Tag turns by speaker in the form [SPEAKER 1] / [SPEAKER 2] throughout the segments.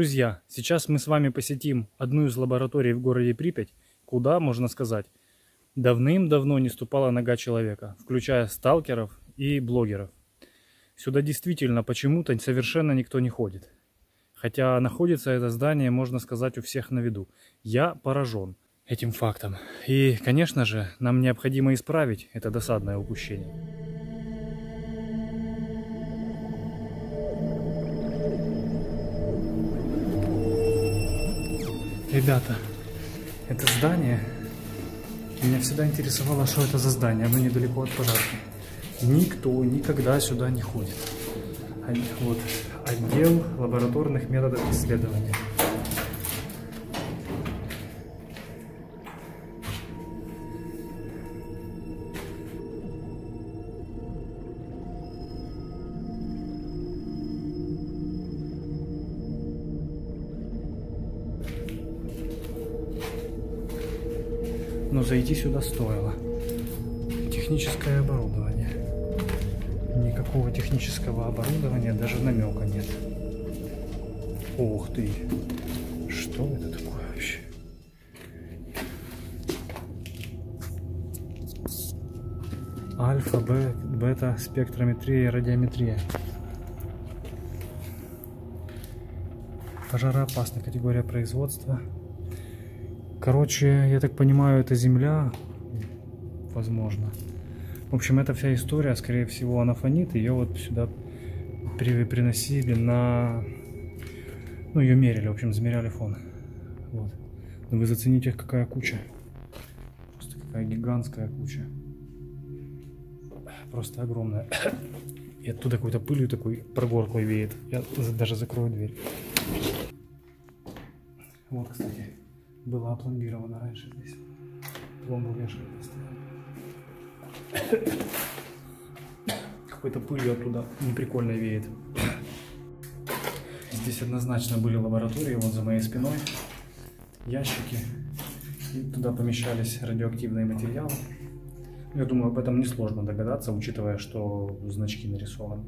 [SPEAKER 1] Друзья, сейчас мы с вами посетим одну из лабораторий в городе Припять, куда, можно сказать, давным-давно не ступала нога человека, включая сталкеров и блогеров. Сюда действительно почему-то совершенно никто не ходит. Хотя находится это здание, можно сказать, у всех на виду. Я поражен этим фактом. И, конечно же, нам необходимо исправить это досадное упущение. Ребята, это здание, меня всегда интересовало, что это за здание. Оно недалеко от пожарки. Никто никогда сюда не ходит. Вот, отдел лабораторных методов исследования. Но зайти сюда стоило. Техническое оборудование. Никакого технического оборудования даже намека нет. Ух ты! Что это такое вообще? Альфа, бета, спектрометрия, радиометрия. Пожароопасная категория производства. Короче, я так понимаю, это земля, возможно. В общем, эта вся история, скорее всего, анафонит. Ее вот сюда приносили на... Ну, ее мерили, в общем, замеряли фон. Вот. Но вы зацените, какая куча. Просто какая гигантская куча. Просто огромная. И оттуда какой-то пылью такой прогорклой веет. Я даже закрою дверь. Вот, кстати. Было опломбировано раньше здесь. Пломбу вешали постоянно. Какой-то пылью оттуда неприкольно веет. Здесь однозначно были лаборатории, вот за моей спиной. Ящики. И туда помещались радиоактивные материалы. Я думаю, об этом несложно догадаться, учитывая, что значки нарисованы.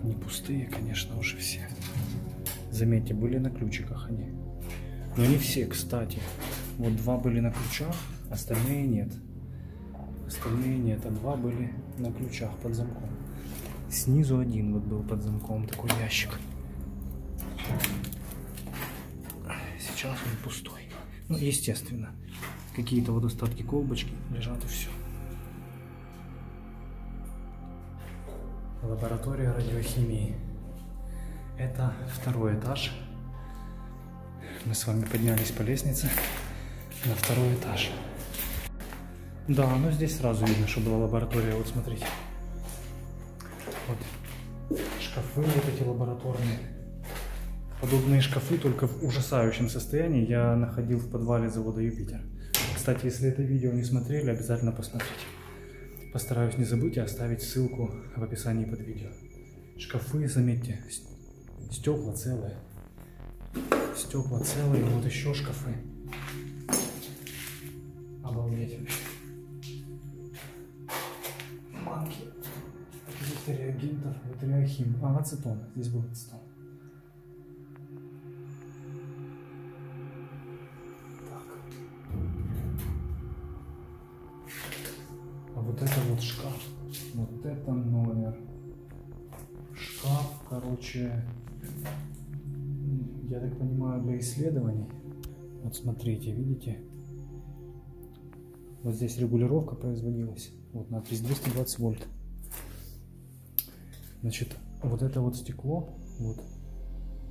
[SPEAKER 1] Не пустые, конечно, уже все. Заметьте, были на ключиках они. Но не все, кстати. Вот два были на ключах, остальные нет. Остальные нет, а два были на ключах под замком. Снизу один вот был под замком, такой ящик. Сейчас он пустой. Ну, естественно. Какие-то вот остатки колбочки лежат и все. Лаборатория радиохимии. Это второй этаж. Мы с вами поднялись по лестнице на второй этаж. Да, но здесь сразу видно, что была лаборатория. Вот смотрите. Вот шкафы вот эти лабораторные. Подобные шкафы, только в ужасающем состоянии, я находил в подвале завода Юпитер. Кстати, если это видео не смотрели, обязательно посмотрите. Постараюсь не забыть и оставить ссылку в описании под видео. Шкафы, заметьте, стекла целые. Стекла целые, вот еще шкафы. Обалдеть вообще. Банки. Каких-то реагентов, вот реохим. А, ацетон. Здесь был ацетон. Вот это вот шкаф, вот это номер. Шкаф, короче, я так понимаю, для исследований. Вот смотрите, видите? Вот здесь регулировка производилась. Вот надпись 220 вольт. Значит, вот это вот стекло, вот,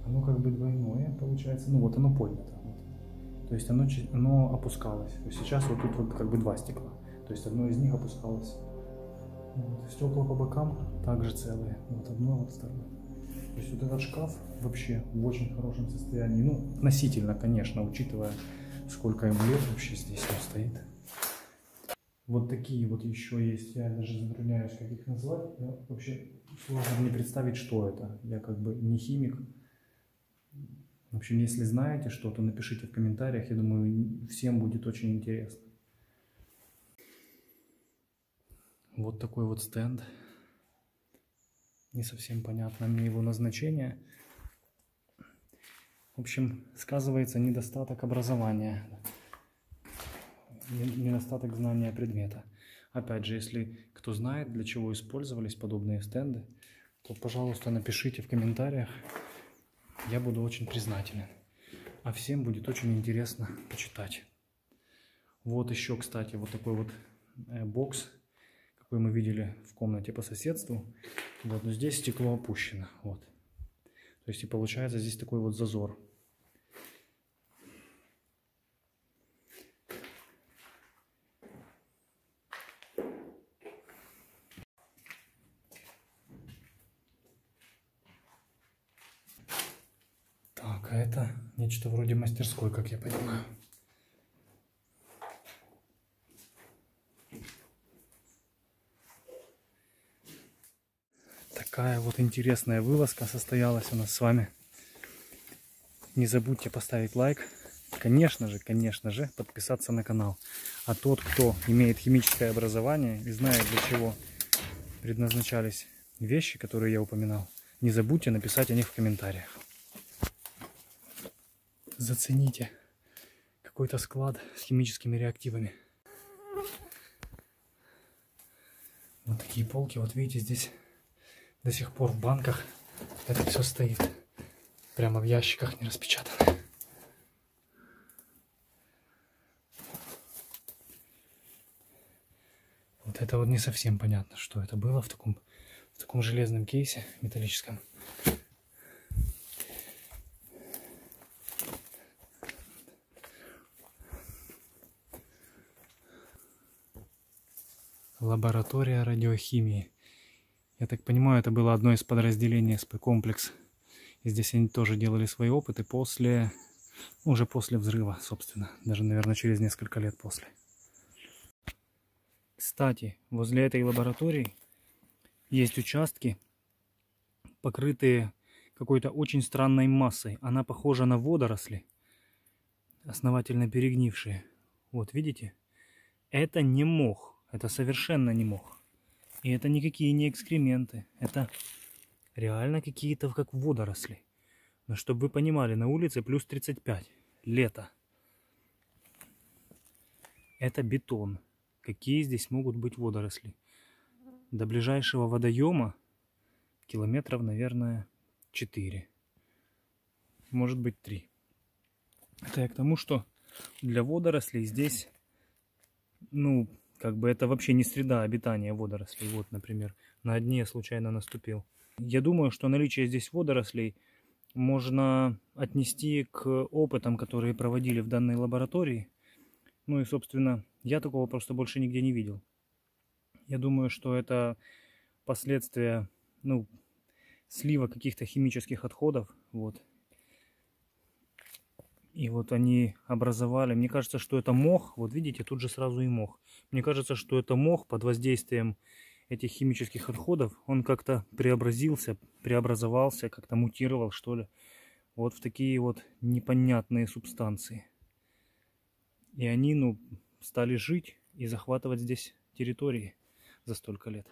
[SPEAKER 1] оно как бы двойное получается. Ну вот оно поднято. Вот. То есть оно опускалось. То есть сейчас вот тут вот как бы два стекла. То есть одно из них опускалось. Вот. Стекла по бокам также целые. Вот одно, вот второе. То есть вот этот шкаф вообще в очень хорошем состоянии. Ну, относительно, конечно, учитывая, сколько ему лет вообще здесь он стоит. Вот такие вот еще есть. Я даже затрудняюсь, как их назвать. Я вообще сложно мне представить, что это. Я как бы не химик. В общем, если знаете что-то, напишите в комментариях. Я думаю, всем будет очень интересно. Вот такой вот стенд. Не совсем понятно мне его назначение. В общем, сказывается недостаток образования, недостаток знания предмета. Опять же, если кто знает, для чего использовались подобные стенды, то, пожалуйста, напишите в комментариях. Я буду очень признателен. А всем будет очень интересно почитать. Вот еще, кстати, вот такой вот бокс, какой мы видели в комнате по соседству. Вот, но здесь стекло опущено. Вот. То есть и получается здесь такой вот зазор. Так, а это нечто вроде мастерской, как я понимаю. Такая вот интересная вылазка состоялась у нас с вами. Не забудьте поставить лайк. Конечно же, подписаться на канал. А тот, кто имеет химическое образование и знает, для чего предназначались вещи, которые я упоминал, не забудьте написать о них в комментариях. Зацените какой-то склад с химическими реактивами. Вот такие полки, вот видите, здесь до сих пор в банках это все стоит. Прямо в ящиках не распечатано. Вот это вот не совсем понятно, что это было в таком железном кейсе металлическом. Лаборатория радиохимии. Я так понимаю, это было одно из подразделений СП-комплекс. И здесь они тоже делали свои опыты уже после взрыва, собственно. Даже, наверное, через несколько лет после. Кстати, возле этой лаборатории есть участки, покрытые какой-то очень странной массой. Она похожа на водоросли, основательно перегнившие. Вот, видите? Это не мох. Это совершенно не мох. И это никакие не экскременты. Это реально какие-то как водоросли. Но чтобы вы понимали, на улице плюс 35. Лето. Это бетон. Какие здесь могут быть водоросли? До ближайшего водоема километров, наверное, 4. Может быть 3. Это я к тому, что для водорослей здесь, как бы это вообще не среда обитания водорослей. Вот, например, на одни я случайно наступил. Я думаю, что наличие здесь водорослей можно отнести к опытам, которые проводили в данной лаборатории. Ну и, собственно, я такого просто больше нигде не видел. Я думаю, что это последствия, слива каких-то химических отходов. Вот. И вот они образовали, мне кажется, что это мох. Вот видите, тут же сразу и мох. Мне кажется, что это мох под воздействием этих химических отходов. Он как-то преобразовался, как-то мутировал, что ли. Вот в такие вот непонятные субстанции. И они, стали жить и захватывать здесь территории за столько лет.